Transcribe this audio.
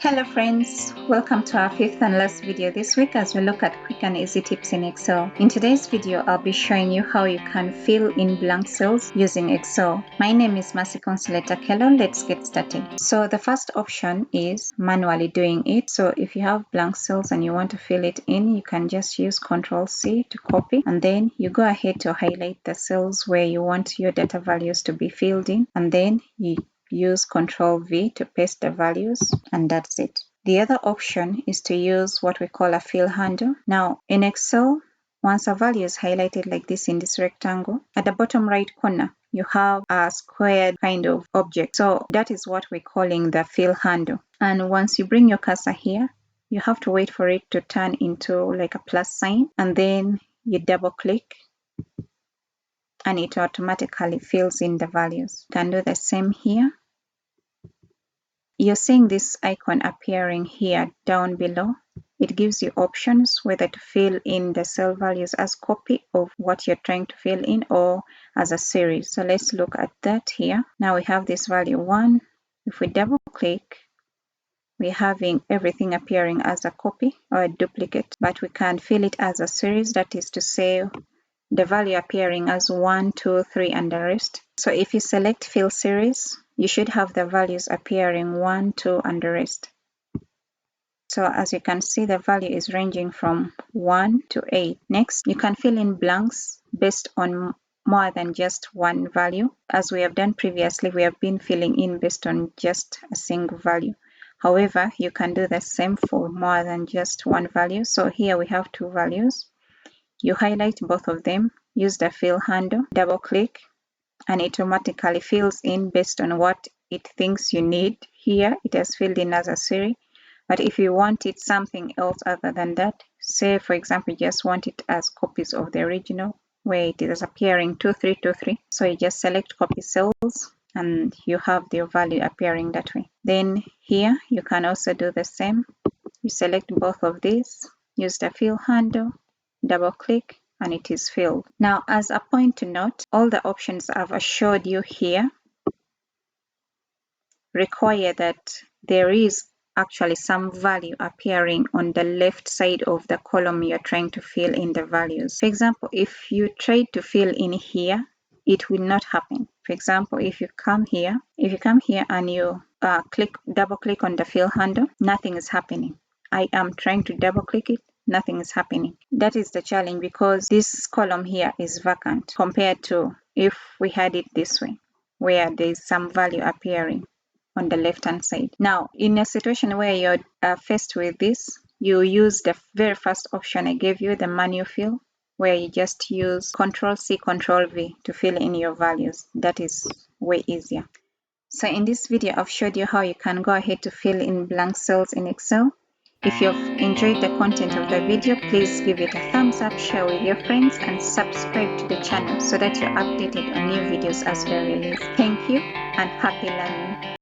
Hello friends, welcome to our fifth and last video this week as we look at quick and easy tips in Excel. In today's video, I'll be showing you how you can fill in blank cells using Excel. My name is Mercy Consolata Kello. Let's get started. So the first option is manually doing it. So if you have blank cells and you want to fill it in, you can just use Ctrl+C to copy, and then you go ahead to highlight the cells where you want your data values to be filled in, and then you use Ctrl+V to paste the values, and that's it. The other option is to use what we call a fill handle. Now in Excel, once a value is highlighted like this in this rectangle, at the bottom right corner you have a squared kind of object. So that is what we're calling the fill handle. And once you bring your cursor here, you have to wait for it to turn into like a plus sign, and then you double click and it automatically fills in the values. You can do the same here. You're seeing this icon appearing here down below. It gives you options whether to fill in the cell values as copy of what you're trying to fill in or as a series. So let's look at that here. Now we have this value 1. If we double click, we're having everything appearing as a copy or a duplicate, but we can fill it as a series. That is to say, the value appearing as 1, 2, 3 and the rest. So if you select fill series, you should have the values appearing 1, 2 and the rest. So as you can see, the value is ranging from 1 to 8. Next, you can fill in blanks based on more than just one value. As we have done previously, we have been filling in based on just a single value. However, you can do the same for more than just one value. So here we have two values. You highlight both of them, use the fill handle, double click, and it automatically fills in based on what it thinks you need. Here it has filled in as a series, but if you want it something else other than that, say for example you just want it as copies of the original where it is appearing 2323, so you just select copy cells and you have the value appearing that way. Then here you can also do the same. You select both of these, use the fill handle, double click, and it is filled. Now, as a point to note, all the options I've showed you here require that there is actually some value appearing on the left side of the column you're trying to fill in the values. For example, if you try to fill in here, it will not happen. For example, if you come here and you double click on the fill handle, nothing is happening. I am trying to double click it, nothing is happening. That is the challenge, because this column here is vacant compared to if we had it this way, where there is some value appearing on the left hand side. Now, in a situation where you're faced with this, you use the very first option I gave you, the manual fill, where you just use Ctrl+C, Ctrl+V to fill in your values. That is way easier. So in this video, I've showed you how you can go ahead to fill in blank cells in Excel. If you've enjoyed the content of the video, please give it a thumbs up, share with your friends, and subscribe to the channel so that you're updated on new videos as they're released. Thank you and happy learning.